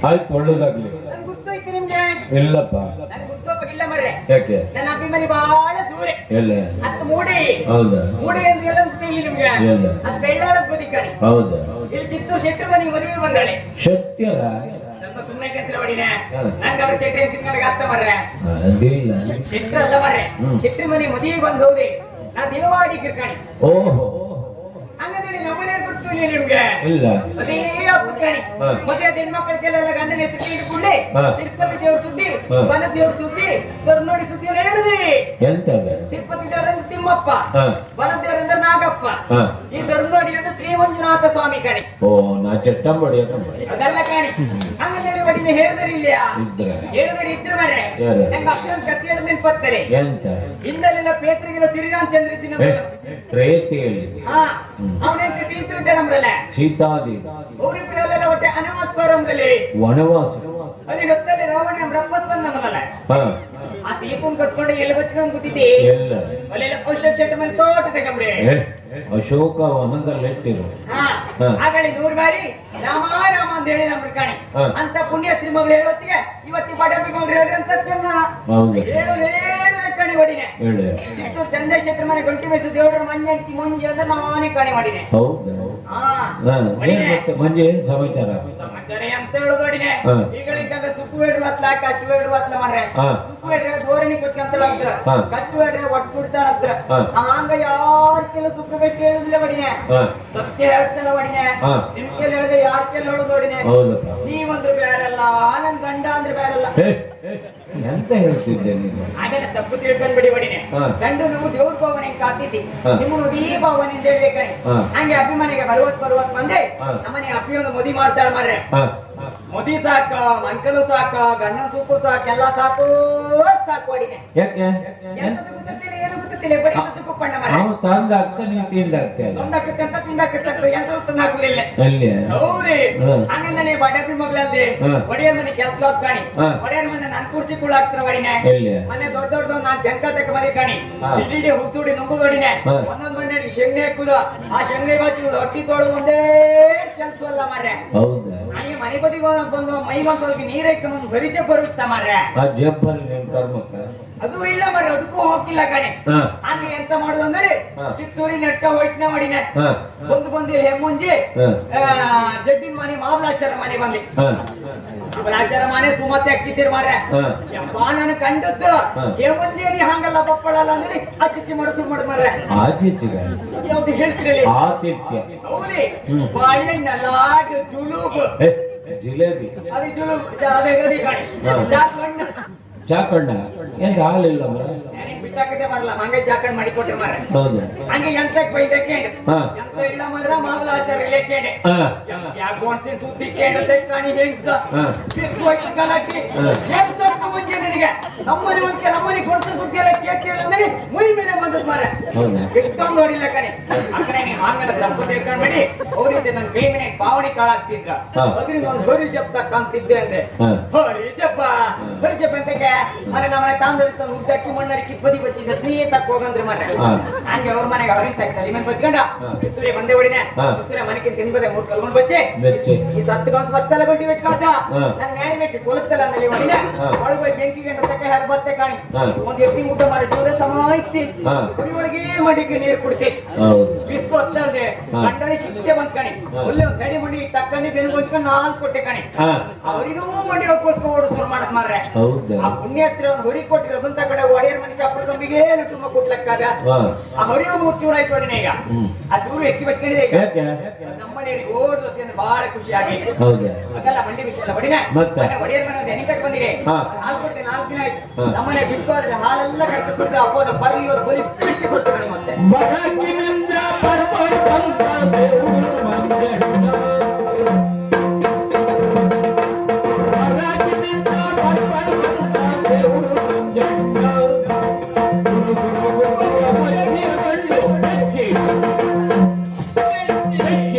ಆಯ್ತು, ಒಳ್ಳೇದಾಗ್ಲಿ. ಇಲ್ಲಪ್ಪ, ಯಾಕೆ? ನನ್ನ ಅಭಿಮಾನಿ ಬಹಳ ದೂರ ಎಲ್ಲ ಅದು ಮೂಡಿ. ಹೌದಾ? ಮೂಡಿ ಅಂದ್ರೆ ಎಲ್ಲ ಗೊತ್ತಿಲ್ಲ ನಿಮ್ಗೆ. ಅದು ಬೆಳ್ಳಾಳ ಬದಿ ಕಣಿ. ಹೌದಾ? ಇಲ್ಲಿ ಚಿತ್ತೂರು ಶೆಟ್ರು ಮನೆ ಮದುವೆ ಬಂದಾಳೆ. ಶಕ್ತಿಯರ ಸ್ವಲ್ಪ ಸುಮ್ಮನೆ ಕಂತ್ರ ಹೊಡಿನೆ. ನಂಗೆ ಅವ್ರ ಶೆಟ್ರಿ ಅಂತ ನನಗೆ ಅರ್ಥ ಮರ್ರೆ. ಅದಿಲ್ಲ, ಶೆಟ್ರು ಅಲ್ಲ ಮರ್ರೆ. ಶೆಟ್ರಿ ಮನೆ ಮದುವೆ ಬಂದು ಹೋದೆ. ನಾ ದೇವಾಡಿ ಕಿರ್ಕಾಣಿ. ಓಹೋ, ಹಂಗಂದ್ರೆ ನಮ್ಮನೆ ಕೊಡ್ತೀವಿ ನಿಮ್ಗೆ. ಇಲ್ಲ ಅದೇ ಪುತ್ರಾಣಿ ಮದುವೆ ಹೆಣ್ಮಕ್ಳಿಗೆಲ್ಲ ಗಂಡನ ಹೆಸರು ಕೇಳಿಕೊಳ್ಳಿ. ತಿರುಪತಿ ದೇವ್ರ ಸುದ್ದಿ, ಬನ ದೇವ್ರ ಸುದ್ದಿ, ನೋಡಿ ಸುದ್ದಿ ಎಲ್ಲ ಹೇಳಿದ್ವಿ. ಎಂತ ತಿರುಪತಿ ದೇವರ ತಿಮ್ಮಪ್ಪ, ಬನ ದೇವರಿಂದ ನಾಗಪ್ಪ, ಈ ಧರ್ಮೋಡಿ ಅಂದ್ರೆ ಶ್ರೀ ಮಂಜುನಾಥ ಸ್ವಾಮಿ ಕಣಿ. ಓ, ನಾ ಚಟ್ಟಂಬಡಿ ಅದೆಲ್ಲ ಕಾಣಿ. ಹಂಗಂದ್ರೆ ಬಡಿನ ಹೇಳಿದ್ರಿ ಇಲ್ಲ, ಹೇಳಿದ್ರಿ ಇದ್ರು ಮರ್ರೆ. ನಂಗೆ ಅಪ್ಪನ ಕತ್ತಿ ಹೇಳಿದ್ ನೆನ್ಪತ್ತಾರೆ. ಎಂತ ಹಿಂದಲೆಲ್ಲ ಪೇತ್ರಿಗೆಲ್ಲ ಶ್ರೀರಾಮಚಂದ್ರ ಇದ್ದೀನಿ. ಪ್ರೇತಿ ಹೇಳಿ. ಅವನೆಂತ ಸೀತು ಇದ್ದ ನಮ್ರಲ್ಲ ಸೀತಾದಿ ಅವ್ರಿಬ್ಬರೆಲ್ಲ ಹೊಟ್ಟೆ ಅನಮಸ್ಕಾರ ಅಂಬಲ್ಲಿ ವನವಾಸ. ಅಲ್ಲಿ ಹೊತ್ತಲ್ಲಿ ರಾವಣ ರಪ್ಪಸ್ ಬಂದ ನಮ್ಮಲ್ಲ. ಆ ಸೀತುನ್ ಕತ್ಕೊಂಡು ಎಲ್ಲಿ ಬಚ್ಕೊಂಡು ಕೂತಿದ್ದಿ. ಎಲ್ಲ ಅಲ್ಲೆಲ್ಲ ಔಷಧ ಚಟ್ಟ ಮೇಲೆ ತೋಟ ತಗೊಂಬಿಡಿ. ಅಶೋಕ ವನದಲ್ಲಿ ಇಟ್ಟಿರು. ಹಾಗಾಗಿ 100 ಬಾರಿ ರಾಮ ರಾಮ ಅಂತ ಹೇಳಿ ನಮ್ರ ಕಾಣಿ. ಅಂತ ಪುಣ್ಯ ಶ್ರೀಮಗಳು ಹೇಳೋತ್ತಿಗೆ ಇವತ್ತಿ ಬಡಬಿ ಮಗಳು ಹೇಳ್ರಿ ಅಂತ ಹೇಳುದ ಕಣಿ ಮಾಡಿನೆ. ಚಿತ್ತೂರು ಚಂದ್ರಶೇಖರ ಮನೆ ಗಂಟಿ ಮೇಸು ದೇವರ ಮಂಜಂತಿ ಮುಂಜಿ ಅಂತ ನಾನೇ ಕಣಿ ಮಾಡಿನೆ. ಮಂಜೆ ಏನ್ ಸಮಾಚಾರ? ಸಮಾಚಾರ ಅಂತ ಹೇಳೋದಿನೆ. ಈಗಳಿದ್ದಾಗ ಸುಕ್ಕು ಬೇಡ್ರು ಹತ್ಲ, ಕಷ್ಟ ಬೇಡ್ರು ಹತ್ಲ ಮಾಡ್ರೆ. ಸುಕ್ಕು ಬೇಡ್ರೆ ಧೋರಣಿ ಕೊಟ್ಟಂತ ಹತ್ರ, ಕಷ್ಟ ಬೇಡ್ರೆ ಒಟ್ಟು ಕೊಡ್ತಾಳ ಹತ್ರ. ಹಂಗ ಯಾರ ಕೆಲ ಸುಕ್ಕು ಬೇಡ ಹೇಳುದಿಲ್ಲ ಬಡಿನೆ. ಸತ್ಯ ಹೇಳ್ತಾರ ಬಡಿನೆ. ನಿಮ್ ಕೆಲ ಹೇಳಿದ್ರೆ ಯಾರ ಕೆಲ ಹೇಳೋದು ನೋಡಿನೆ. ನೀವಂದ್ರೆ ಬೇರಲ್ಲ, ನನ್ ಗಂಡ ಅಂದ್ರೆ ಬೇರಲ್ಲ. ಎಂತ ಹೇಳ್ತಿದ್ದೆ ನೀನು? ಹಾಗೆ ತಪ್ಪು ತಿಳ್ಕೊಂಡ್ಬಿಡಿ ಬಡಿನೆ. ಗಂಡು ನೀವು ದೇವ್ರ ಭಾವನೆ ಕಾತಿದ್ದಿ, ನಿಮ್ಮನ್ನು ಈ ಭಾವನೆಯಿಂದ ಹೇಳ್ಬೇಕಣೆ. ಹಂಗೆ ಅಭಿಮಾನಿಗೆ ಬರುವತ್ ಬಂದೆ ನಮ್ಮನೆ ಅಪ್ಪಿ ಒಂದು ಮದಿ ಮಾಡ್ತಾಳ ಮಾರ್ರೆ. ಮದಿ ಸಾಕ, ಮಂಕಲು ಸಾಕ, ಗಂಡನ ಸೂಕು ಸಾಕ, ಎಲ್ಲ ಸಾಕು ಸಾಕು ಅಡಿನೆ. ಯಾಕೆ? ಎಂತದ್ದು ಗೊತ್ತಿಲ್ಲ, ಏನು ಗೊತ್ತಿಲ್ಲ, ಬರೀ ಕುಪ್ಪಣ್ಣ ಮಾರ್ರೆ. ಅವನು ತಂದಾಗ್ತ ನೀನು ತಿಂದಾಗ್ತೇ. ತಂದಾಕತ್ತೆ ಅಂತ ತಿಂದಾಕತ್ತೆ, ಎಂತದ್ದು ತಂದಾಕುದಿಲ್ಲ. ಹೌದೇ? ಹಂಗಂದ್ರೆ ಬಡಪಿ ಮಗಳಲ್ದೆ ಒಡೆಯ ಮನೆ ಕೆಲ್ಸ ಕಾಣಿ. ಒಡೆಯರ್ ಮನೆ ನನ್ ಕುರ್ಸಿ ಕೂಡ ಆಗ್ತಾರ ಒಡಿನೆ. ಮನೆ ದೊಡ್ಡ ದೊಡ್ಡ ನಾನ್ ಜಂಕ ತಕ್ಕ ಮನೆ ಕಾಣಿ. ಇಡೀ ಹುತ್ತುಡಿ ನುಂಗುದು ಒಡಿನೆ. ಒಂದೊಂದ್ ಮನೆ ಶೆಂಗನೆ ಹಾಕುದ, ಆ ಶೆಂಗನೆ ಬಚ್ಚುದು, ಅಟ್ಟಿ ತೊಳೆದು ಒಂದೇ ಕೆಲ್ಸ ಅಲ್ಲ ಮಾರ್ರೆ. ನನಗೆ ಮನೆ ಬದಿಗೆ ಬಂದು ಮೈ ಬಂದವ್ರಿಗೆ ನೀರೈಕೊಂಡ್ ಬರಿತೆ ಬರುತ್ತ ಮಾರ್ರೆ. ಅದು ಇಲ್ಲ ಮಾರ್ರೆ, ಅದಕ್ಕೂ ಹೋಗಿಲ್ಲ ಕಣೆ. ಹಂಗೆ ಎಂತ ಮಾಡುದು ಅಂದ್ರೆ ಚಿತ್ತೂರಿ ನೆಟ್ಟ ಹೊಯ್ಟ್ನ ಮಾಡಿನ ಬಂದು ಹೆಮ್ಮುಂಜಿ ಜಡ್ಡಿನ ಮನೆ ಮಾಬಲಾಚಾರ ಮನೆ ಬಂದೆ. ಮಾಬಲಾಚಾರ ಮನೆ ಸುಮತ್ತೆ ಹಾಕಿದ್ದೀರಿ ಮಾರ್ರೆ. ಯಪ್ಪಾ ನಾನು ಕಂಡದ್ದು ಹೆಮ್ಮುಂಜಿ ನೀ ಹಂಗಲ್ಲ ಬಪ್ಪಳಲ್ಲ ಅಂದ್ರೆ ಅಚ್ಚಿಚ್ಚಿ ಮಾಡು ಸುಮ್ ಮಾಡು ಮಾರ್ರೆ. ಯಾವ್ದು ಹೇಳ್ತಿರಲಿ? ಹೌದೇ? ಬಾಳೆಹಣ್ಣ, ಲಾಡು, ಜುಲೂಬು, ಜಿಲೇಬಿ, ಅದು ಜುಲೂಬು, ಅದೇ ಕಾಣಿ. ಚಾಕಣ್ಣ ಎಂತ ಹಾಲಿಲ್ಲ ಬಿಟ್ಟಾಕದೆ ಬರಲ್ಲ, ಹಂಗೆ ಜಾಕಂಡ್ ಮಾಡಿ ಕೊಟ್ಟೆ ಮಾರ್ರೆ. ಹಂಗೆ ಎಂತಕ್ ಬೈದಕ್ಕೆ ಎಂತ ಇಲ್ಲ ಮಾರ್ರೆ. ಮಾಮೂಲ ಆಚಾರ ಇಲ್ಲಕ್ಕೇನೆ ಯಾಕೆ ಗೋಣ್ಸಿನ ಸುದ್ದಿ ಕೇಳದೆ ಕಾಣಿ ಹೆಂಗ್ಸ ಗಲಾಟೆ ಹೆಂಗ್ಸಟ್ಟು ಮುಂಚೆ ನಿನಗೆ ನಮ್ಮನೆ ಒಂದ್ಕೆ ನಮ್ಮನೆ ಗೋಣ್ಸಿನ ಸುದ್ದಿ ಎಲ್ಲ ಕೇಳ್ತೀರ ಮುಯ್ ಮೇಲೆ ಬಂದದ್ ಮಾರ್ರೆ. ಇಷ್ಟೊಂದು ನೋಡಿಲ್ಲ ಕಣೆ. ಆ ಕಡೆ ನೀವು ಹಂಗಲ್ಲ ತಪ್ಪು ತಿಳ್ಕೊಂಡ್ಬೇಡಿ. ಅವ್ರಿಗೆ ನನ್ನ ಕೈ ಮನೆ ಪಾವಣಿ ಕಾಳಾಗ್ತಿದ್ರ, ಅದ್ರಿಂದ ಒಂದು ಹೊರಿ ಜಪ್ಪ ಕಾಣ್ತಿದ್ದೆ ಅಂದೆ. ಹೊರಿ ಜಪ್ಪ ಅಂತಕ್ಕೆ ಮನೆ ನಮ್ಮನೆ ತಾಂಡ್ರ ಉದ್ದಕ್ಕಿ ಮಣ್ಣರಿಕಿ ಬದಿ ಬಚ್ಚಿದ ನೀ ತಕ್ಕ ಹೋಗಂದ್ರೆ ಮಾರ್ರೆ. ಹಂಗೆ ಅವ್ರ ಮನೆಗೆ ಅವ್ರಿಗೆ ತಲೆ ಮೇಲೆ ಬಚ್ಕೊಂಡ ಸುತ್ತೂರೆ ಬಂದೆ ಹೊಡಿನೆ. ಸುತ್ತೂರೆ ಮನೆಗೆ ತಿನ್ಬದೆ 3 ಕಲ್ಗೊಂಡ್ ಬಚ್ಚೆ ಈ ಸತ್ತುಗೊಂದು ಸ್ವಚ್ಛಲ ಗಂಟಿ ಬಿಟ್ಕಾದ ನನ್ ನ್ಯಾಯ ಬಿಟ್ಟು ಕೊಲತ್ತಲ್ಲ ನಲ್ಲಿ ಹೊಡಿನೆ. ಒಳಗೋಯ್ ಬೆಂಕಿಗೆ ತಕ್ಕ ಹರ ಬತ್ತೆ ಕಾಣಿ. ಒಂದ್ ಎತ್ತಿ ಊಟ ಮಾಡಿ ಜೀವದ ಸಮ ಇತ್ತಿ ಒಳಗೆ ಮಡಿಗೆ ನೀರು ಕುಡಿಸಿ ಬಿಸ್ತು ಹತ್ತಲ್ದೆ ಗಂಡಳಿ ಶಿಟ್ಟೆ ಬಂದ್ ಕಾಣಿ. ಒಳ್ಳೆ ಒಂದ್ ಗಡಿ ಮಡಿ ತಕ್ಕಂಡು ಬೆನ್ನು ಬಂದ್ಕೊಂಡು ನಾನ್ ಕೊಟ್ಟೆ ಕಾಣಿ. ಅವ್ರಿನೂ ಮಂಡಿ ಹೋಗ್ಕೊಳ್ಕೊ ಓಡಿಸ್ಕೊಂಡು ಮಾಡದ್ ಮಾರ್ರೆ. ಆ ಪುಣ್ಯಾಸ್ತ್ರಿ ಒಂದು ಹೊರಿ ಕೊಟ್ಟಿರೋದಂತ ಕಡೆ ಒಡೆಯರ್ ಮನೆ ಚಪ್ಪಳ ಕಂಬಿಗೆ ತುಂಬ ಕೊಟ್ಲಕ್ಕಾಗ ಆ ಹೊರಿಯು 3 ಚೂರ ಆಯ್ತು ಹೊಡಿನ. ಈಗ ಆ ಚೂರು ಎಕ್ಕಿ ಬಚ್ಕೊಂಡಿದೆ. ಈಗ ನಮ್ಮನೆಯವ್ರಿಗೆ ಓಡ್ ದೋಸೆ ಅಂದ್ರೆ ಬಹಳ ಖುಷಿ ಆಗಿ ಅದೆಲ್ಲ ಮಂಡಿ ವಿಷಯ ಅಲ್ಲ ಹೊಡಿನ. ಒಡೆಯರ್ ಮನೆ ಒಂದು ಎನಿತಕ್ಕೆ ಬಂದಿರಿ 4 ದಿನ ಆಯ್ತು. ನಮ್ಮನೆ ಬಿಟ್ಟು ಆದ್ರೆ ಹಾಲೆಲ್ಲ ಕಟ್ಟಿಬಿಟ್ಟು ಅಪ್ಪೋದ ಬರೀ ಬರೀ ಬಿಟ್ಟು ಕೊಡ್ತಾರೆ. ಮತ್ತೆ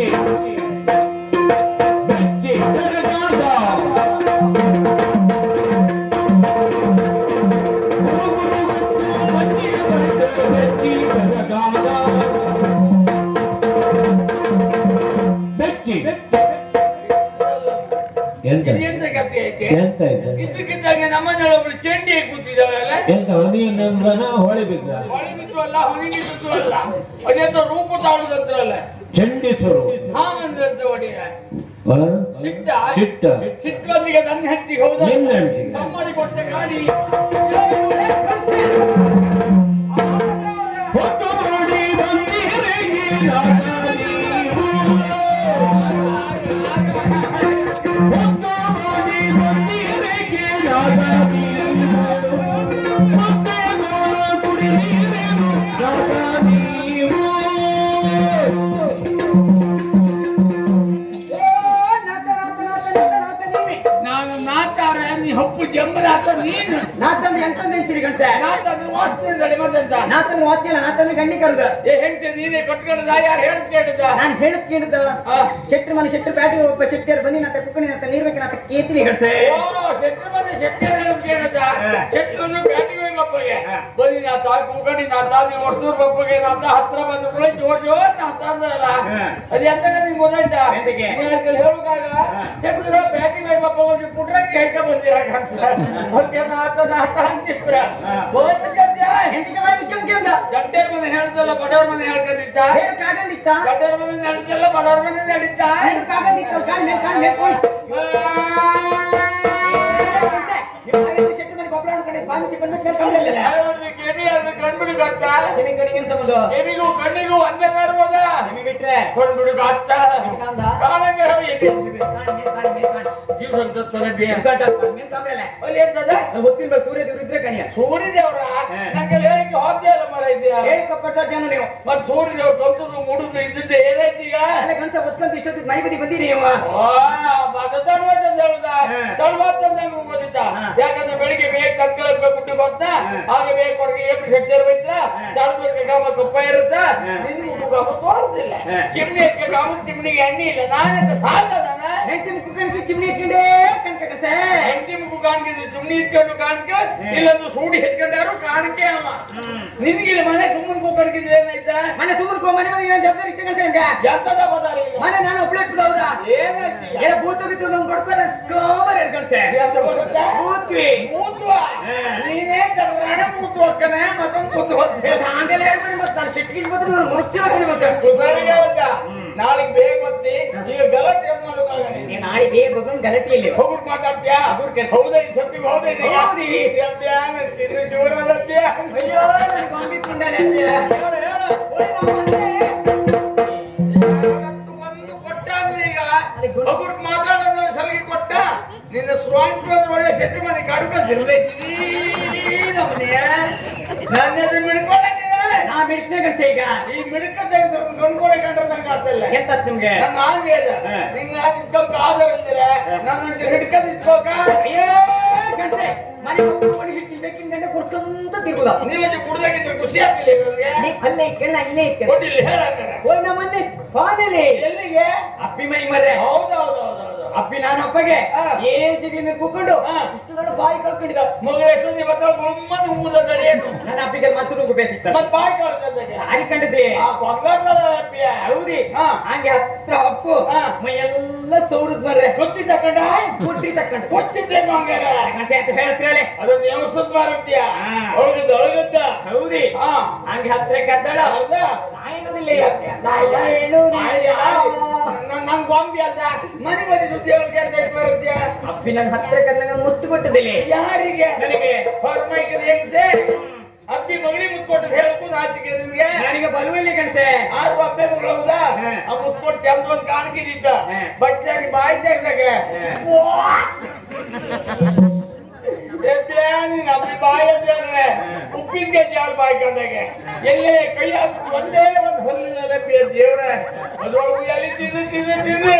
ಎಂತ ಎಂತ ಕಥೆ ಐತೆ ಎಂತ ಇದು ಇದ್ದಕ್ಕಿದ್ದಾಗ ನಮ್ಮನೆಯೊಳೊಬ್ಳು ಚಂಡಿ ಕೂತಿದ್ದಾಳಲ್ಲ ಎಂತ ಅವನಿಗೆ ನಮ್ಗನ ಹೊಳಿ ಬಿದ್ದ ಹೊಳಿ ಬಿದ್ದು ಅಲ್ಲ ಹೊಲಿಗೆ ಬಿದ್ದು ಅಲ್ಲ ಅದೆಂತ ರೂಪ ತಾಳುದಂತ್ರಲ್ಲ ಚಂಡೀಶ್ವರು ಹಾಗಂದ್ರಂತ ಒಡೆಯ ಸಿಟ್ಟ ಸಿಟ್ಟ ಸಿಟ್ಟೊಂದಿಗೆ ನನ್ನ ಹೆಂಡತಿಗೆ ಹೌದಾ ನಿನ್ನ ಹೆಂಡ್ತಿಗೆ. ಸಮ್ಮಡಿ ಕೊಟ್ಟ ಗಾಡಿ ಹೊತ್ತು ಮಾಡಿ ಬಂದಿರೆಗೆ ರಾಜ ನೀವು. ಹೊತ್ತು ಮಾಡಿ ಬಂದಿರೆಗೆ ರಾಜ ನೀವು. ಮತ್ತೆ ನೋಡ ಕುಡಿದಿರೆನು ರಾಜ ನೀವು. ನಾನು ನಾತಾರ ನೀ ಹಪ್ಪು ಜಂಬಲ ಹಾಕ ನೀನು ನಾತಂದ್ರೆ ಎಂತಂದ್ರೆ ಹೆಂಚಿರಿ ಗಂಟೆ ನಾತಂದ್ರೆ ವಾಸನೆ ಮತ್ತಂತ ನಾತಂದ್ರೆ ವಾದ್ಯಲ್ಲ ನಾತಂದ್ರೆ ಗಂಡಿ ಕರೆದ ಏ ಹೆಂಚೆ ನೀನೇ ಕಟ್ಕೊಂಡದ ಯಾರು ಹೇಳದ್ ಕೇಳಿದ ನಾನು ಹೇಳದ್ ಕೇಳಿದ ಶೆಟ್ರು ಮನೆ ಶೆಟ್ರು ಪ್ಯಾಟಿ ಒಬ್ಬ ಶೆಟ್ಟಿಯರು ಬಂದಿ ನಾತ ಕುಕ್ಕಣಿ ಅಂತ ನೀರ್ಬೇಕು ನಾತ ಕೇತಿನಿ ಗಂಟೆ ಓ ಶೆಟ್ರು ಬಂದ ಶೆಟ್ಟಿ ಹೇಳದ್ ಕೇಳಿದ ಶೆಟ್ರನ್ನು ಬ್ಯಾಟಿಗೆ ಹೋಗಿ ಬಪ್ಪಗೆ ಬರೀ ನಾ ತಾ ಕುಕಣಿ ನಾ ತಾದಿ ವರ್ಷೂರ್ ಬಪ್ಪಗೆ ನಾ ಹತ್ರ ಬಂದ ಕೂಡ ಜೋರ್ ಜೋರ್ ನಾ ತಂದ್ರಲ್ಲ ಅದು ಎಂತಗ ನಿಂಗೆ ಗೊತ್ತಾಯ್ತಾ ಎಂತಕ್ಕೆ? ಹೇಳುವಾಗ ಶೆಟ್ರು ಬ್ಯಾಟಿಗೆ ಹೋಗಿ ಬಪ್ಪ ಒಂದು ಪುಟ್ರಂಗಿ ಹೇಳ್ಕ ಬಂದಿರಾಕ ಅಂತ ಅವ್ರಿಗೆ ನಾತ ಅಂತಿದ್ರ ಹೆಂಚಿಗೆ ಬಾಯಿ ಕೆಂದ ಗಡ್ಡೆ ಮನೆ ಹೇಳ್ದಲ್ಲ ಬಡವ್ರ ಮನೆ ಹೇಳ್ಕೊಂಡಿದ್ದ ಹೇಳಕ್ಕಾಗಂದಿತ್ತ ಗಡ್ಡೆಯವ್ರ ಮನೆ ನಡೆದಲ್ಲ ಬಡವ್ರ ಮನೆ ನಡೀತ ಹೇಳಕ್ಕಾಗಂದಿತ್ತ ಕಾಲ್ ಮೇಲೆ ಕೊಂಡು ಶೆಟ್ರು ಮನೆ ಗೊಬ್ಬರ ಅನ್ಕೊಂಡೆ ಬಾಯಿ ಚಿಕ್ಕಂಡು ಕಂಡಿಲ್ಲ ಕಣ್ಬಿಡು ಗೊತ್ತಾ ಜಮೀನ್ ಕಣಿಗೆ ಸಂಬಂಧ ಎಮಿಗೂ ಕಣ್ಣಿಗೂ ಒಂದೇ ಇರ್ಬೋದ ಜಮಿ ಬಿಟ್ರೆ ಕಣ್ಬಿಡು ಗೊತ್ತ ಕಂದ ಕಾಲಂಗ ಜೀವ ಅಲ್ಲಿ ಎಂತದ ಗೊತ್ತಿಲ್ಲ ಸೂರ್ಯ ದೇವ್ರು ಇದ್ರೆ ಕಣಿಯ ಸೂರ್ಯದೇವ್ರ ನಂಗೆ ಹೇಳಿಕೆ ಹೋದ್ದೆ ಅಲ್ಲ ಮರ ಇದೆಯಾ ಹೇಳಿಕೊಡ್ತಾರೆ ಜನ ನೀವು ಮತ್ ಸೂರ್ಯದೇವ್ರು ತೊಂದು ಮುಡುದು ಇದ್ದಿದ್ದೆ ಏನಾಯ್ತು ಈಗ ಅಲ್ಲ ಗಂಟ ಒತ್ಕಂತ ಇಷ್ಟೊತ್ತಿಗೆ ಮೈ ಬದಿ ಬಂದಿರಿ ನೀವು ತಳುವಂತಂದಂಗ ಗೊತ್ತಿತ್ತ ಯಾಕಂದ್ರೆ ಬೆಳಿಗ್ಗೆ ಬೇಗ ತಕ್ಕಳಕ್ಕೆ ಗುಡ್ಡು ಬಂತ ಆಗ ಬೇಗ ಕೊಡಗೆ ಏಪ್ರಿ ಶಕ್ತಿಯರ್ ಬೈತ್ರ ತಳಬೇಕು ಕಾಮ ಕಪ್ಪ ಇರುತ್ತ ನಿನ್ನ ಕಾಮ ತೋರುದಿಲ್ಲ ಚಿಮ್ನಿ ಹಚ್ಚ ಕಾಮ ಚಿಮ್ನಿಗೆ ಎಣ್ಣೆ ಇಲ್ಲ ನಾನಂತ ಸಾಧನ ಹೆಂಡತಿ ಮುಖ ಕಣಕ್ಕೆ ಚಿಮ್ನಿ ಇಟ್ಕೊಂಡೇ ಕಣ್ಕ ಕಣಸೆ ಹೆಂಡತಿ ಮುಖ ಕಾಣಿಕೆ ಚಿಮ್ನಿ ಇಟ್ಕೊಂಡು ಕಾಣಿಕೆ ಇಲ್ಲೊಂದು ಸೂಡಿ ಎತ್ಕೊಂಡಾರು ಕಾಣಿಕೆ ಅವ ನಿನಗಿಲ್ಲ ಮನೆ ಸುಮ್ಮನೆ ಕೂಕಣಿಕಿದ್ರೆ ಏನಾಯ್ತಾ ಮನೆ ಸುಮ್ಮನೆ ಮನೆ ಮನೆ ಜವಾಬ್ದಾರಿ ಇತ್ತು ಕಣಸೆ ನಿಮ್ಗೆ ಎಂತದ ಪದಾರ ಮನೆ ನಾನು ಒಬ್ಳಿಟ್ಟು ಹೌದಾ ಏನಾಯ್ತು ಎಲ್ಲ ಭೂತೋಗಿತ್ತು ಒಂದು ಕೊಡ್ಕೊಂಡು ಕೋಮರ್ ಇರ್ಕಣಸೆ ಎಂತ ಬರುತ್ತಾ ಭೂತ್ವಿ ಮೂತ್ವ ನೀನೇ ರಣ ಮೂತು ಹೋಗ್ತಾನೆ ಮತ್ತೊಂದು ಕೂತು ಹೋಗ್ತೇನೆ ಆಮೇಲೆ ಹೇಳ್ಬಿಡಿ ಮತ್ತೆ ನಾನು ಚಿಟ್ಕಿಟ್ ಬಂದ್ರೆ ನಾನು ಮಸ್ತಿ ಹಾಕೊಂಡು ಮತ್ತೆ ಸರಿಗೆ ಹೇಳ್ದ ನಾಳೆಗೆ ಬೇಗ ಬತ್ತಿ ಈಗ ಗಲಾಟೆ ಮಾಡೋಕ್ಕಾಗಲ್ಲ ನೀನು ನಾಳೆ ಬೇಗ ಹೋಗೋಣ ಗಲಾಟೆಯಲ್ಲಿ ಹೋಗ್ಬಿಟ್ಟು ಮಾತಾಡ್ತೀಯಾ ಹೌದಾ ಈ ಸತ್ತಿಗೆ ಹೌದಾ ಹೌದಿ. ತಿನ್ನು ಜೋರಲ್ಲತ್ತೀಯ ಅಯ್ಯೋ ನನಗೆ ಗೊಂಬಿಟ್ಕೊಂಡಾನೆ ಹೇಳು ಒಂದು ಕೊಟ್ಟ ಅಂದ್ರೆ ಈಗ ಒಬ್ಬರು ಮಾತಾಡೋದ್ರ ಸಲಿಗೆ ಕೊಟ್ಟ ನಿನ್ನ ಸ್ವಾಂಟ್ ಒಳ್ಳೆ ಸೆಟ್ಟು ಮನೆ ಕಡ್ಕೊಂತಿರ್ದೈತಿ ನಮ್ಮನೆಯ ನನ್ನ ಮಿಡ್ಕೊಂಡ ನಾ ಬಿಡ್ತೇನೆ ಕಣಸೆ ಈಗ ಈ ಮಿಡ್ಕೊಂಡ ಗಂಡ್ಕೊಡೆ ಕಂಡ್ರೆ ನಂಗೆ ಆಗ್ತಿಲ್ಲ ಎಂತ ನಿಮ್ಗೆ ನನ್ನ ಆಂಗ್ಲೇದ ನಿನ್ನ ಇಟ್ಕೊಂಡ್ ಆದರಿದ್ರೆ ನನ್ನ ಹಿಡ್ಕೊಂಡು ಇಟ್ಕೋಕ ಅಯ್ಯೋ ಕಣಸೆ ಮನೆ ಮಕ್ಕಳು ತಿನ್ಬೇಕಿನ ಗಂಟೆ ಕೊಡ್ಸ್ಕೊಂತ ತಿರ್ಗುದ ನೀವಲ್ಲಿ ಕುಡ್ದಾಗಿದ್ರೆ ಖುಷಿ ಆಗ್ತಿಲ್ಲ ನನಗೆ ಅಲ್ಲೇ ಕೇಳ ಇಲ್ಲೇ ಇತ್ತು ಕೊಟ್ಟಿಲ್ಲ ಹೇಳಂಗಾರೆ ಓ ನಮ್ಮಲ್ಲಿ ಫಾದಲ್ಲಿ ಎಲ್ಲಿಗೆ ಅಪ್ಪಿ ಮೈ ಮರ್ರೆ ಹೌದೌದೌದೌದು ಅಪ್ಪಿ ನಾನು ಅಪ್ಪಗೆ ಏನ್ ಸಿಗ್ಲಿ ಮೇಲೆ ಕೂತ್ಕೊಂಡು ಇಷ್ಟು ದೊಡ್ಡ ಬಾಯಿ ಕಳ್ಕೊಂಡಿದ್ದ ಮಗಳು ಎಷ್ಟೊಂದು ಬತ್ತಾಳ ಗುಮ್ಮನ್ ಹುಮ್ಮದ ನಡೆಯೇನು ನನ್ನ ಅಪ್ಪಿಗೆ ಮತ್ತೆ ರುಬ್ಬು ಬೇಸಿತ್ತ ಮತ್ ಬಾಯಿ ಕಳ್ದಂಗೆ ಹಾಗೆ ಕಂಡಿದ್ದೆ ಆ ಬಂಗಾರದ ಅಪ್ಪಿಯ ಹೌದಿ ಹಂಗೆ ಹತ್ರ ಹಕ್ಕು ಮೈಯೆಲ್ಲ ಸೌರದ್ ಮರ್ರೆ ಕೊತ್ತಿ ತಕೊಂಡ ಕುಟ್ಟಿ ತಕ್ಕೊಂಡು ಕೊಚ್ಚಿದ್ದೇನು ಹಂಗಾರೆ ಕಣಸೆ ಅಂತ ಹೇಳ್ತಿರಲೆ ಅದೊಂದು ಎವಸದ್ ಬಾರತ್ಯ ಒಳಗದ್ದ ಹೌದಿ ಹಂಗೆ ಹತ್ರ ಕದ್ದಳ ಅರ್ಧ ನಂಗೆ ಗೊಂಬಿ ಅಂತ ಮನೆ ಬದಿ ಸುದ್ದಿ ಹೇಳೋ ಕೆಲಸ ಬರುತ್ತೆ ಅಪ್ಪಿ ನನ್ನ ಹತ್ರ ಕದ್ದ ಮುತ್ತು ಕೊಟ್ಟದಿಲ್ಲ ಯಾರಿಗೆ ನನಗೆ ಹೊರಮೈಕದ ಹೆಂಗ್ಸೆ ಅಪ್ಪಿ ಮಗಳಿ ಮುತ್ಕೊಟ್ಟು ಹೇಳಕ್ಕೂ ನಾಚಿಕೆ ನಿಮ್ಗೆ ನನಗೆ ಬರುವಲ್ಲಿ ಕಣಸೆ ಆರು ಅಬ್ಬೆ ಮಗಳು ಹೌದಾ ಆ ಮುತ್ಕೊಟ್ಟು ಚಂದ ಒಂದು ಕಾಣಿಕಿದ್ದ ಬಟ್ಟಾಗಿ ಬಾಯಿ ತೆಗ್ದಾಗ ನೀನ್ ಅಪ್ಪಿ ಬಾಯಿ ಅಂದ್ರೆ ಉಪ್ಪಿನಕಾಯಿ ಜಾಲ್ ಬಾಯಿ ಕಂಡಾಗೆ ಎಲ್ಲೇ ಕೈ ಹಾಕಿ ಒಂದೇ ಒಂದು ಹೊಲಿನ ದೇವ್ರ ಅದ್ರೊಳಗೆ ಎಲ್ಲಿ ತಿಂದು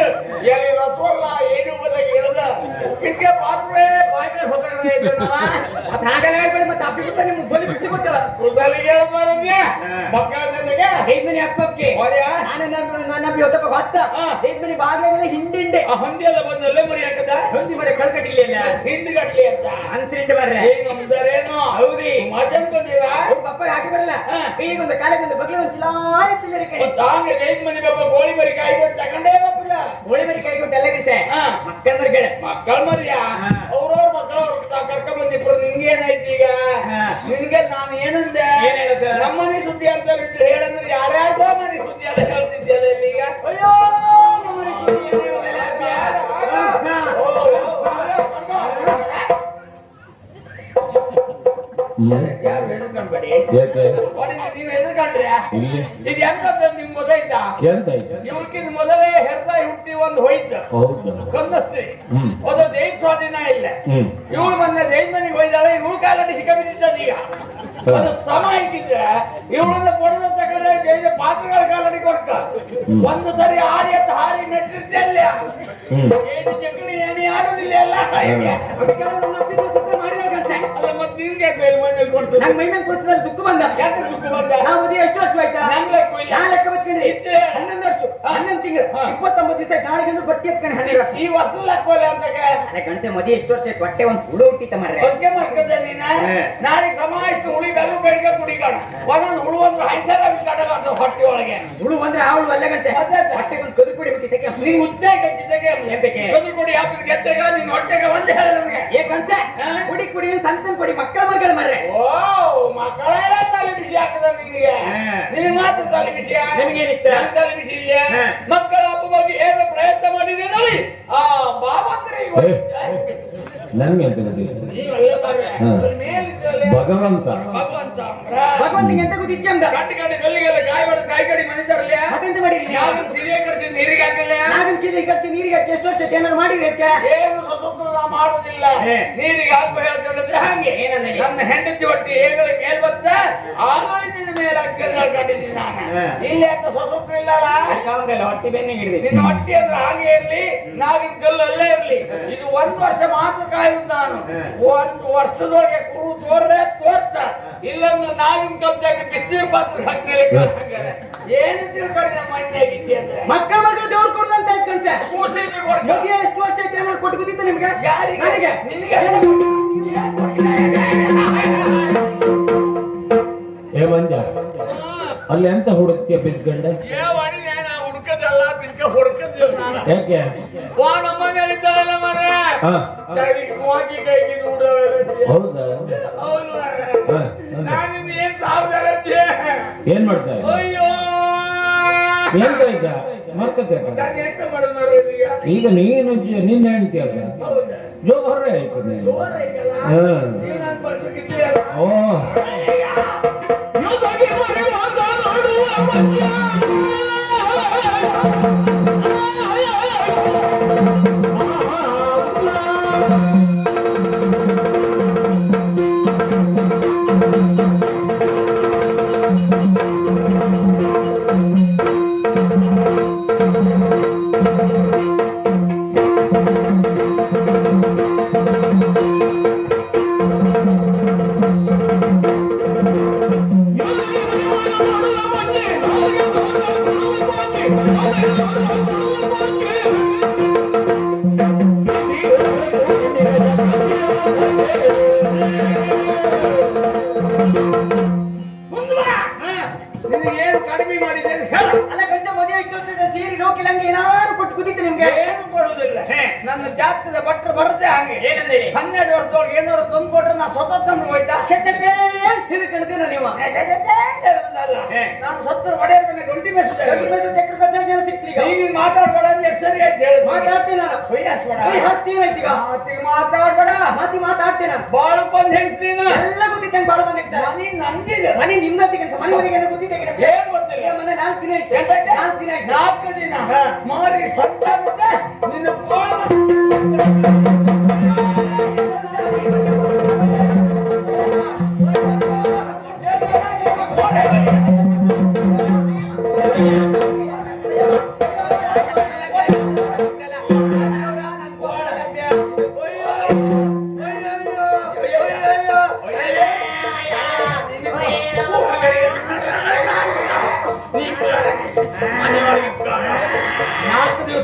ಎಲ್ಲಿ ರಸವಲ್ಲ ಏನು ಬದಾಗ ಹೇಳ್ದ ಉಪ್ಪಿನಕಾಯಿ ಪಾತ್ರವೇ ಬಾಯಿ ಮೇಲೆ ಹೋಗ್ತಾ ಮತ್ತೆ ಹಾಗೆಲ್ಲ ಹೇಳ್ಬೇಡಿ ಮತ್ತೆ ಅಪ್ಪಿ ಗೊತ್ತಾ ನಿಮ್ಗೆ ಬಲಿ ಬಿಡಿಸಿ ಕೊಟ್ಟಲ್ಲ ಕುದಲಿಗೆ ಹೇಳ್ಬಾರದ್ಯಾ ಮಕ್ಕಳ ಜೊತೆಗೆ ಐದ್ ಮನೆ ಅಪ್ಪಕ್ಕೆ ಹೋದ್ಯಾ? ನಾನು ನನ್ನ ಹೊತ್ತಪ್ಪ ಹೊತ್ತ ಹಾ. ಐದ್ ಮನೆ ಬಾಗ್ಲಾಗೆಲ್ಲ ಹಿಂಡಿಂಡೆ ಆ ಹೊಂದಿ ಎಲ್ಲ ಬಂದಲ್ಲೇ ಮರಿ ಹಾಕದ ಹೊಂದಿ ಮರೆ ಕಳ್ಕಟ್ಟಿಲ್ಲ ಹಿಂಡಿ ಗಟ್ಲಿ ಅಂತ ಅಂತ್ರಿಂಡು ಬರ್ರೆ ಏನು ಅಂದರೇನು ಹೌದಿ ಮಜನ್ ಬಂದಿರಾ ಅವ್ರ ಪಪ್ಪ ಹಾಕಿ ಬರಲ್ಲ ಹಾ. ಈಗ ಒಂದು ಕಾಲಕ್ಕೊಂದು ಬಗ್ಲ ಒಂದು ಚಿಲಾರಿ ಪಿಲ್ಲರಿ ಕಡೆ ತಾಂಗೆ 5 ಮಂದಿ ಬಾಬಾ ಗೋಳಿ ಮರಿ ಕಾಯಿ ಕೊಟ್ಟು ತಗೊಂಡೇ ಬಾಪುಜ ಗೋಳಿ ಮರಿ ಕೈ ಕೊಟ್ಟು ಎಲ್ಲ ಗಂಟೆ ಹಾ. ಮಕ್ಕಳ ಮರಿಗಳ ಮಕ್ಕಳ ಮರಿಯಾ ಹಾ. ಅವ್ರವ್ರ ಮಕ್ಕಳವ್ರ ಕರ್ಕೊಂಡ್ ಬಂದಿಬ್ರು ನಿಂಗೇನಾಯ್ತು ಈಗ ಹಾ. ನಿನ್ಗೆ ನಾನು ಏನಂದೆ ಏನ್ ಹೇಳಿದ್ದು? ನಮ್ಮನೆ ಸುದ್ದಿ ಅಂತ ಹೇಳಿದ್ರೆ ಹೇಳಂದ್ರೆ ಯಾರ್ಯಾರ್ದೋ ಮನೆ ಸುದ್ದಿ ಎಲ್ಲ ಹೇಳ್ತಿದ್ಯಲ್ಲ ಇಲ್ಲಿಗ ಅಯ್ಯೋ ನಮ್ಮನೆ ಸುದ್ದಿ ಏನು ಹೇಳೋದಿಲ್ಲ ಅಪ್ಪ. ಹಾ. ಯಾರು ಹೆದರ್ಕೊಂಡ್ಬೇಡಿ ಯಾಕೆ ನೀವು ಹೆದರ್ಕೊಂಡ್ರೆ ಇಲ್ಲಿ ಇದು ಹೆಂಗಂತ ನಿಮ್ ಗೊತ್ತಾಯ್ತಾ ಎಂತ ಆಯ್ತು ಇವಕ್ಕಿಂತ ಮೊದಲೇ ಹೆರ್ದಾಯಿ ಹುಟ್ಟಿ ಒಂದು ಹೋಯ್ತು ಹೌದು ಕನ್ನಸ್ತ್ರಿ ಹ್ಮ್. ಅದು ದೇಹ ಸ್ವಾಧೀನ ಇಲ್ಲ ಹ್ಮ್ ಇವಳು ಮೊನ್ನೆ ದೇಹ ಮನೆಗೆ ಹೋಯ್ದಾಳೆ ಇವಳು ಕಾಲಲ್ಲಿ ಸಿಕ್ಕಿಬಿಟ್ಟಿದ್ದದ ಈಗ ಅದು ಸಮ ಇಟ್ಟಿದ್ರೆ ಇವಳನ್ನ ಕೊಡದ ತಗೊಂಡ್ರೆ ದೇಹ ಪಾತ್ರಗಳ ಕಾಲಡಿ ಕೊಡ್ಕ ಒಂದು ಸರಿ ಹಾರಿ ಅಂತ ಹಾರಿ ನೆಟ್ಟಿರ್ತಲ್ಲ ಹ್ಮ್ ಏಣಿ ಜಕ್ಕಡಿ ಏಣಿ ಆಗೋದಿಲ್ಲ ಎಲ್ಲ ಅದಕ್ಕೆ ನನ್ನ ಅಪ್ಪಿದು ಸೂತ್ರ ಮಾಡಿರೋ ಕೆಲ್ಸ. ಅಲ್ಲ ಮತ್ತೆ ನಿನ್ಗೆ ಮನೇಲಿ ಕೊಡ್ಸೋದು ನಂಗ್ ಮೈ ಮೇಲೆ ಕೊಡ್ತಿದ್ದಲ್ಲಿ ದುಃಖ ಬಂದ ಯಾಕೆ ದುಃಖ ಬಂದ ನಾವು ಮದುವೆ ಎಷ್ಟು ವರ್ಷ ಆಯ್ತಾ ನಂಗ್ ಲೆಕ್ಕ ಇಲ್ಲ. ನಾನ್ ಲೆಕ್ಕ ಬಚ್ಕೊಂಡೆ ಇದ್ರೆ? 11 ವರ್ಷ 11 ತಿಂಗಳು 29 ದಿವಸ ನಾಳೆಗೆ ಬಟ್ಟಿ ಎತ್ಕೊಂಡು 12 ವರ್ಷ ಈ ವರ್ಷ ಲೆಕ್ಕೋಲೆ ಅಂತ ಅದೇ ಗಂಟೆ ಮದುವೆ ಎಷ್ಟು ವರ್ಷ ಆಯ್ತು ಹೊಟ್ಟೆ ಒಂದು ಹುಳು ಹುಟ್ಟಿತ ಮಾರ್ರೆ ಬಗ್ಗೆ ಮಾಡ್ಕೊಂಡೆ ನೀನ ನಾಳೆಗೆ ಸಮ ಇಷ್ಟು ಉಳಿ ಬೆಲ್ಲ ಬೆಳಗ್ಗೆ ಕುಡಿಕಾಣ ಒಂದೊಂದು ಹುಳು ಅಂದ್ರೆ ಹೈಸರ ಬಿಸಾಡ ಹೊಟ್ಟೆ ಒಳಗೆ ಹುಳು ಅಂದ್ರೆ ಆ ಹುಳು ಅಲ್ಲ ಗಂಟೆ ಅದೇ. ಹೊಟ್ಟೆಗೆ ಒಂದು ಕದು ಕುಡಿ ಹುಟ್ಟಿದ್ದಕ್ಕೆ ನೀನ್ ಉದ್ದೇ ಕಟ್ಟಿದ್ದಕ್ಕೆ ಎಂತಕ್ಕೆ? ಕದು ಕುಡಿ ಹಾಕಿದ ಗೆದ್ದಾಗ ನೀನ್ ಹೊಟ್ಟೆಗೆ ಒಂದೇ ಹೇಳ ನನಗೆ ಏ ಗಂಟೆ ಕುಡಿ ಕುಡಿ ಸಣ್ಣ ಕೊಡಿ ಮಕ್ಕಳ ಮಗಳು ಮಾರ್ರೆ ಓ ಮಕ್ಕಳೆಲ್ಲ ತಲೆ ಬಿಸಿ ಹಾಕದ ನಿನಗೆ ನೀನ್ ಮಾತ್ರ ತಲೆ ಬಿಸಿ ನಿನಗೇನಿತ್ತು? ನನ್ ತಲೆ ಬಿಸಿ ಇಲ್ಲ ಮಕ್ಕಳ ಹಬ್ಬ ಬಗ್ಗೆ ಏನು ಪ್ರಯತ್ನ ಮಾಡಿದೆ ನೋಡಿ ಆ ಬಾಬಂದ್ರೆ ನನ್ಗೆ ಎಂತ ಗೊತ್ತಿಲ್ಲ ನೀವೆಲ್ಲ ಬರ್ರೆ ಹಾ. ಮೇಲಿದ್ದಲ್ಲೇ ಭಗವಂತ ಭಗವಂತ ಅಂಬ್ರ ಭಗವಂತಿಗೆ ಎಂತ ಗೊತ್ತಿಕ್ಕೆ ಅಂದ ಗಂಟು ಗಂಟು ಕಲ್ಲಿಗೆಲ್ಲ ಕಾಯಿ ಹೊಡೆದು ಕಾಯಿ ಕಡಿ ಮನಿತಾರಲ್ಲ ಮತ್ತೆಂತ ಮಾಡಿರಿ ಯಾರು ಸಿರಿಯ ಕಡಿಸಿ ನೀರಿಗೆ ಹಾಕಿಲ್ಲ ನಾಗನ್ ಕಿಲಿ ಕಟ್ಟಿ ನೀರಿಗೆ ಹಾಕಿ ಎಷ್ಟು ವರ್ಷ ಏನಾದ್ರು ಮಾಡಿರಿ ಅದಕ್ಕೆ ಏನು ಸ್ವತಂತ್ರ ನಾ ಮಾಡುದಿಲ್ಲ ಹೇ. ನೀರಿಗೆ ಹಾಕಿ ಹೇಳ್ಕೊಂಡಿದ್ರೆ ಹಂಗೆ ಏನಂದ್ರೆ? ನನ್ನ ಹೆಂಡತಿ ಒಟ್ಟಿ ಹೇಗಳ ಮೇಲ್ ಬತ್ತ ಆಮೇಲೆ ನಿನ್ನ ಮೇಲೆ ಹಾಕಿ ಹೇಳ್ಕೊಂಡಿದ್ದೀನಿ ನಾನು ಹೇ. ಇಲ್ಲಿ ಅಂತ ಸ್ವತಂತ್ರ ಇಲ್ಲಲ್ಲ ಹೊಟ್ಟಿ ಬೆನ್ನಿಗೆ ಹಿಡಿದಿ ನಿನ್ನ ಹೊಟ್ಟಿ ಅಂದ್ರೆ ಹಾಗೆ ಇರ್ಲಿ ನಾಗಿನ ಕಲ್ಲಲ್ಲೇ ಇರ್ಲಿ ಇದು 1 ವರ್ಷ ಮಾತ್ರ ಕಾಯುದು ನಾನು 1 ವರ್ಷದೊಳಗೆ ಕುರು ತೋರ್ರೆ ತೋರ್ತ ಇಲ್ಲೊಂದು ನಾಗಿನ ಕಲ್ದಾಗ ಬಿಸಿನೀರು ಪಾತ್ರ ಹಾಕ್ಮೇಲೆ ಏನು ತಿಳ್ಕೊಂಡು ನಮ್ಮ ಮನೆಯಾಗಿದ್ದೆ ಅಂದ್ರೆ ಮಕ್ಕಳ ಮಗಳು ದೇವ್ರು ಕೊಡ್ದಂತ ಆಯ್ತು ಗಂಟೆ ಕೂಸಿಗೆ ಕೊಡ್ಕ ಮದುವೆ ಎಷ್ಟು ವರ್ಷ ಆಯ್ತು ಏನಾದ್ರು ಕೊಟ್ಟು ಗೊತ್ತಿತ್ತು ನಿಮ್ಗೆ ಯಾರಿಗೆ? ನನಗೆ ನಿನಗೆ? ಏ ಮಂಜ ಅಲ್ಲಿ ಎಂತ ಹುಡುಕ್ತಿಯ ಬಿದ್ಗಂಡೆ ಹುಡ್ಕದಲ್ಲ ಬಿದ್ಕ ಹುಡ್ಕದಿಲ್ಲ ನಾನು ಯಾಕೆ ನಮ್ಮನೆ ಹೇಳಿದ್ದಾಳಲ್ಲ ಮರ ಹಾ ಹಾಕಿ ಕೈಗೆ ಹೌದಾ ಹೌದು ಮಾರ್ರೆ. ಹಾ, ಹಾ. ನಾನಿನ್ನು ಏನ್ ಸಾವುದಾರ ಏನ್ ಮಾಡ್ತಾರೆ ಅಯ್ಯೋ ಎಂತ ಇದ್ದ ಮರ್ತಕ್ಕೆ ನಾನು ಎಂತ ಮಾಡೋದು ಮಾರ್ರೆ ಈಗ? ಈಗ ನೀನು ನಿನ್ನ ಹೇಳ್ತೀಯಲ್ಲ ಹೌದಾ? ಜೋ ಹೊರಗೆ ಆಯ್ತು ನೀನು ಜೋರ ಐತಲ್ಲ? ಹಾ. ನೀನ್ ನನ್ ಪಕ್ಷಕ್ಕಿದ್ದೀಯಲ್ಲ? ಓ ಮುಂದೆ ಬಾ. ನಿನಗೆ ಏನು ಕಡಿಮೆ ಮಾಡಿದೆ ಅಂತ ಹೇಳು. ಅಲ್ಲ ಗಂಟೆ ಮದುವೆ ಎಷ್ಟು ವರ್ಷ ಆಯ್ತು? ಸೀರೆ ನೋಕಿಲ್ಲ ಹಂಗೆ ಏನಾದ್ರು ಕೊಟ್ಟು ಗೊತ್ತಿತ್ತು ನಿಮ್ಗೆ ಏನು ಕೊಡುವುದಿಲ್ಲ ನನ್ನ ಜಾತಕದ ಭಟ್ರು ಬರುತ್ತೆ ಹಂಗೆ ಏನಂದೇಳಿ 12 ವರ್ಷದೊಳಗೆ ಏನಾದ್ರು ತಂದು ಕೊಟ್ರೆ ನಾ ಸ್ವತಂತ್ರ ಹೋಯ್ತಾ ಹಿಡ್ಕೊಂಡಿದ್ದೀರ ನೀವು ಅಲ್ಲ. ನಾನು ಸತ್ತರ ಒಡೆಯರ್ ಮೇಲೆ ಗಂಟಿ ಮೇಯಿಸಿದೆ. ಚಕ್ರ 15 ಜನ ಸಿಕ್ತೀಗ ನೀನು ಮಾತಾಡ್ಬೇಡ ಅಂತ ಎಷ್ಟು ಸರಿ ಅಂತ ಹೇಳುದು. ಮಾತಾಡ್ತೀನಿ ನಾನು ಹೊಯ್ಯಾಸ್ಬೇಡ. ಹಸ್ತೀನೈತೀಗ ಮಾತಿಗೆ ಮಾತಾಡ್ಬೇಡ. ಮಾತಾಡ್ತೀನಿ ನಾನು ಬಾಳು ಬಂದ್ ಹೆಂಗ್ಸ್ತೀನ ಎಲ್ಲ ಗೊತ್ತಿತ್ತು ಬಾಳ ಬಂದಿರ್ತಾರೆ ಮನಿ ನಂದಿದೆ. ಮನೆ ನಿಮ್ಮತ್ತಿ ಕೆಲಸ ಮನೆ ಮನೆಗೆ ಗೊತ್ತಿದ್ದೆ ಏನ್ ಗೊತ್ತಿಲ್ಲ. ಮನೆ 4 ದಿನ ಆಯ್ತು ಎಂತಕ್ಕೆ? 4 ದಿನ ಆಯ್ತು 4 ದಿನ ಮಾರಿ ಸತ್ತಾಗುತ್ತೆ ನಿನ್ನ ಬಾಳು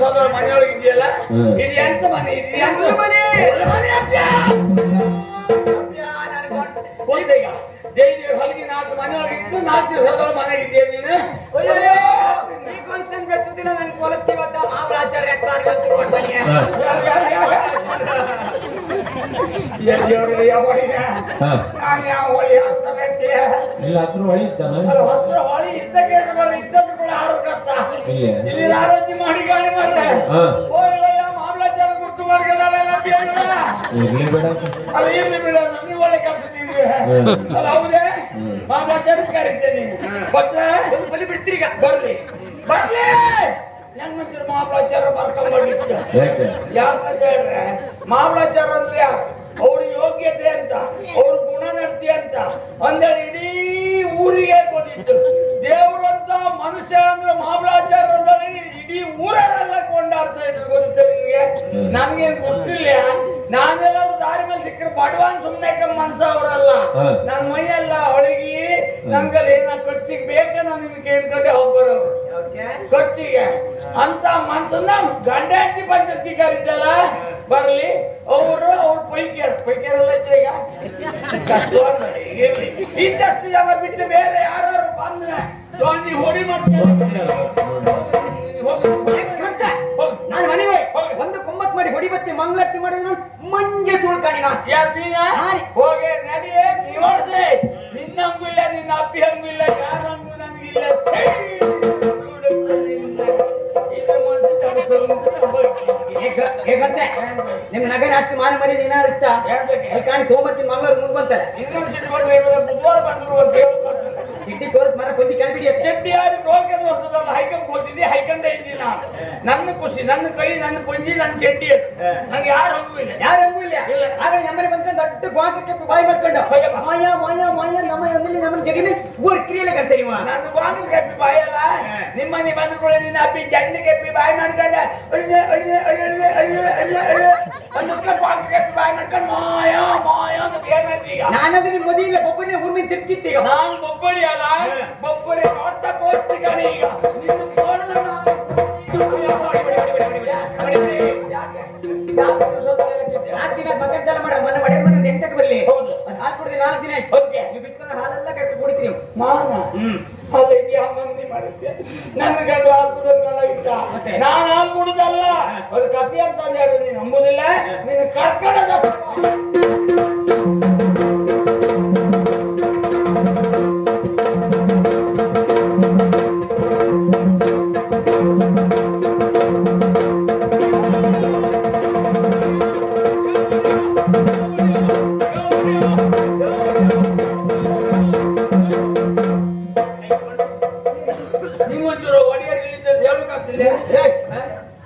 ಸೋದರ ಮನೆಯೊಳಗೆ ಇದೆಯಲ್ಲ ಹ್ಮ್. ಇದು ಎಂತ ಮನೆ ಇದು ಎಂತ ಮನೆ ಒಂದೀಗ ದೇವಿ ಹೊಲಿಗೆ 4 ಮನೆಯೊಳಗೆ ಇತ್ತು 4 ದಿವಸದೊಳ ಮನೆಗೆ ಇದೆಯಾ ನೀನು ನನ್ ಕೊಲತ್ತಿ ಗೊತ್ತ ಮಹಾರಾಚಾರ್ಯ ಆಗ್ತಾರೆ ಅಂತ ನೋಡ್ಬನ್ನಿ. ಹಾ ನಾನು ಯಾವ ಹೊಳಿ ಆಗ್ತಾನೆ ಇಲ್ಲ ಹತ್ರ ಹೊಳಿತಾನ ಹತ್ರ ಹೊಳಿ ಇದ್ದಕ್ಕೆ ಇದ್ದದ್ದು ಕೂಡ ಆರೋಗ್ಯತ್ತ ಇಲ್ಲೇ ಇಲ್ಲಿ ಆರೋಗ್ಯ ಮಾಡಿ ಗಾಡಿ ಮಾಡ್ರೆ ಹಾ ಹೋಯ್ಲಯ್ಯ ಮಾಮಲಾಚಾರ ಗುರ್ತು ಮಾಡ್ಕೊಳ್ಳಲ್ಲ ಇರ್ಲಿ ಬೇಡ ಅಲ್ಲ ಇರ್ಲಿ ಬಿಡ ನೀವು ಒಳ್ಳೆ ಕಲ್ತಿದ್ದೀವಿ ಅಲ್ಲ ಹೌದೇ ಮಾಮಲಾಚಾರ ಕರೀತೇನೆ ಪತ್ರ ಒಂದು ಬಲಿ ಬಿಡ್ತೀರಿ ಈಗ. ಬರ್ಲಿ ಬರ್ಲಿ ಹೆಂಗಂತೀರ ಮಾಮಲಾಚಾರ ಬರ್ಕೊಂಡ್ಬಿಟ್ಟು ಯಾಕೆ ಯಾಕಂತ ಹೇಳ್ರೆ ಮಾಮಲಾಚಾರ ಅಂದ್ರೆ ಯಾರು ಅವ್ರ ಯೋಗ್ಯತೆ ಅಂತ ಅವ್ರ ಗುಣ ನಡತೆ ಅಂತ ಅಂದೇಳಿ ಇಡೀ ಊರಿಗೆ ಗೊತ್ತಿತ್ತು ದೇವ್ರಂತ ಮನುಷ್ಯ ಅಂದ್ರೆ ಮಾಮಲಾಚಾರ ಅಂದೇಳಿ ಇಡೀ ಊರರೆಲ್ಲ ಕೊಂಡಾಡ್ತಾ ಇದ್ರು ಗೊತ್ತ ನಿಮ್ಗೆ ನನ್ಗೇನ್ ಗೊತ್ತಿಲ್ಲ ನಾನೆಲ್ಲರೂ ದಾರಿ ಮೇಲೆ ಸಿಕ್ಕರೆ ಬಡವಾನ್ ಸುಮ್ನೆ ಮನ್ಸ ಅವರಲ್ಲ ನನ್ ಮೈಯೆಲ್ಲ ಒಳಗಿ ನಂಗಲ್ಲಿ ಏನ ಖರ್ಚಿಗೆ ಬೇಕ ನಾನು ನಿಮ್ಗೆ ಕೇಳ್ಕೊಂಡೆ ಹೋಗ್ಬರೋರು ಖರ್ಚಿಗೆ ಅಂತ ಮನ್ಸನ್ನ ಗಂಡ ಹೆಂಡತಿ ಪಂಚಾಯತಿ ಕರೀತಲ್ಲ ಬರ್ಲಿ ಅವರು ಅವ್ರ ಪೈಕ್ಯಾರೆಲ್ಲ ಇದ್ರೆ ಈಗ ಕಷ್ಟ ಇರ್ಲಿ ಇದ್ದಷ್ಟು ಜನ ಬಿಟ್ಟು ಬೇರೆ ಯಾರು ಬಂದ್ರೆ ದೊಡ್ಡ ಹೊಡಿ ಮಾಡ್ತಾರೆ ನಾನು ಮನೆಗೆ ಒಂದು ಕುಂಬತ್ ಮಾಡಿ ಹೊಡಿಬತ್ತಿ ಮಂಗಳತ್ತಿ ಮಾಡಿ ಮಂಜೆ ಸುಳ್ಕಾಣಿ ನಾನು ಹೋಗಿ ನಡಿಯೇ ನಿವಾಡ್ಸಿ ನಿನ್ನಂಗೂ ಇಲ್ಲ ನಿನ್ನ ಅಪ್ಪಿ ಹಂಗೂ ಇಲ್ಲ ಯಾರಂಗೂ ನನಗಿಲ್ಲ ನಿಮ್ ನಗರ ಅಷ್ಟು ಮಾನ ಮರ್ಯಾದೆ ಏನಾರು ಇತ್ತ ಕಾಣಿ ಸೋಮತ್ತಿ ಮಂಗಳೂರು ಮುಂದ್ ಬಂತಾರೆ ಇನ್ನೊಂದು ಸಿಟ್ಟು ಬಂದ್ರೆ ಬುಧವಾರ ಬಂದ್ರು ಅಂತ ಹೇಳ್ಕೊಡ್ತಾರೆ ಚಿಟ್ಟಿ ತೋರಿಸ್ ಮರ ಕೊಂದಿ ಕಲ್ಬಿಡಿ ಚಟ್ಟಿ ಆಡಿ ಟೋಕನ್ ವಸ್ತುದಲ್ಲ ಹೈಕಂಡ್ ಹೋಗ್ತಿದ್ದೆ ಹೈಕಂಡೇ ಇದ್ದೀನಿ ನಾನು ನನ್ನ ಖುಷಿ ನನ್ನ ಕೈ ನನ್ನ ಪಂಜಿ ನನ್ನ ಚಡ್ಡಿ ನಂಗೆ ಯಾರು ಹಂಗೂ ಇಲ್ಲ ಯಾರು ಹಂಗೂ ಇಲ್ಲ ಆಗ ನಮ್ಮನೆ ಬಂದ್ಕೊಂಡು ದೊಡ್ಡ ಗೋಂಕಕ್ಕೆ ಬಾಯಿ ಮಾಡ್ಕೊಂಡು ಮಾಯ ಮಾಯ ಮಾಯ ನಮ್ಮ ನಮ್ಮನ್ನ ಜಗಿನ ಊರ್ ಕ್ರಿಯೆಲೆ ಕಟ್ತಾರೆ ನೀವು ನಾನು ಗೋಂಗ ಕೆಪ್ಪಿ ಬಾಯಲ್ಲ ನಿಮ್ಮನೆ ಬಂದ್ಕೊಳ್ಳಿ ನಿನ್ನ ಅಪ್ಪಿ ಚಂಡಿ ಕೆಪ್ಪಿ ಬಾಯಿ ಮಾಡ್ಕೊಂಡ ಬಾಯಿ ಮಾಡ್ಕೊಂಡು ಮಾಯ ಮಾಯ ಅಂತ ಏನಾಯ್ತು ಈಗ ನಾನಂದ್ರೆ ನಿಮ್ಮ ಮದುವೆ ಒಬ್ಬನೇ ಊರ್ಮಿನ ತಿರ್ಗಿತ್ತು ಈಗ ನಾನು ಬೊಬ್ಬರಿ ಅಲ್ಲ ಬೊಬ್ಬರಿ ನೋಡ್ತಾ ಕೋಸ್ತಿಗಾನೆ ಈಗ ನಿನ್ನ ನೋಡಿದ್ರೆ ನಾಲ್ಕು ದಿನ ಬಗ್ಗದ್ದಲ್ಲ ಮಾಡ ಮನೆ ಒಡೆ ಮನೆ ಎಂಟಕ್ಕೆ ಬರಲಿ ಹೌದು ಹಾಲು ಕುಡಿದ್ರೆ 4 ದಿನ ಆಯ್ತು ಓಕೆ ನೀವು ಬಿಟ್ಕೊಂಡು ಹಾಲೆಲ್ಲ ಕರೆದು ಕುಡಿತೀರಿ ನೀವು ಮಾನ ಅಲ್ಲ ಇದು ಮಂದಿ ಮಾಡುತ್ತೆ ನನ್ನ ಗಂಡು ಹಾಲು ಕುಡಿಯೋದಲ್ಲ ಇದ್ದ ನಾನು ಹಾಲು ಕುಡುದಲ್ಲ ಅದು ಕಥೆ ಅಂತ ಹೇಳಿ ನೀನು ನಂಬುದಿಲ್ಲ ನೀನು ಕರ್ಕೊಂಡ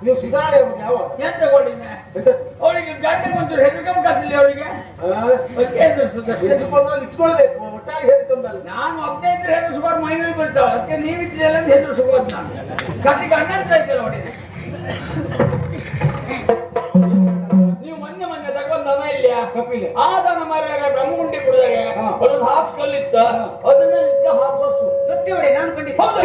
ನೀವು ಸುಧಾರಣೆ ಯಾವ ಎಂತ ತಗೊಂಡಿದ್ದ ಅವಳಿಗೆ ಗಂಟೆ ಬಂದ್ರು ಹೆದರ್ಕೊಂಬತ್ತಿಲ್ಲ ಅವಳಿಗೆ ಇಟ್ಕೊಳ್ಬೇಕು ಒಟ್ಟಾಗಿ ಹೇಳ್ಕೊಂಡಲ್ಲ ನಾನು ಒಬ್ಬನೇ ಇದ್ರೆ ಹೆದರು ಸುಮಾರು ಮೈಮೇಲೆ ಬರ್ತಾವ ಅದಕ್ಕೆ ನೀವಿದ್ರಲ್ಲ ಅಂತ ಹೆದರು ಸುಗೋದು ನಾನು ಕತ್ತಿಗೆ ಅಣ್ಣಂತ ಇದ್ದಲ್ಲ ಹೊಡಿದೆ ನೀವು ಮೊನ್ನೆ ತಗೊಂಡ್ ದನ ಇಲ್ಲಿಯಾ ಕಪಿಲೆ ಆ ದನ ಮರ ಬ್ರಹ್ಮಗುಂಡಿ ಕುಡಿದಾಗ ಅದೊಂದು ಹಾಸ್ಕಲ್ ಇತ್ತ ಅದನ್ನ ಹಾಸು ಸತ್ಯ ಹೊಡಿ ನಾನು ಕಂಡಿದ್ದೆ ಹೌದಾ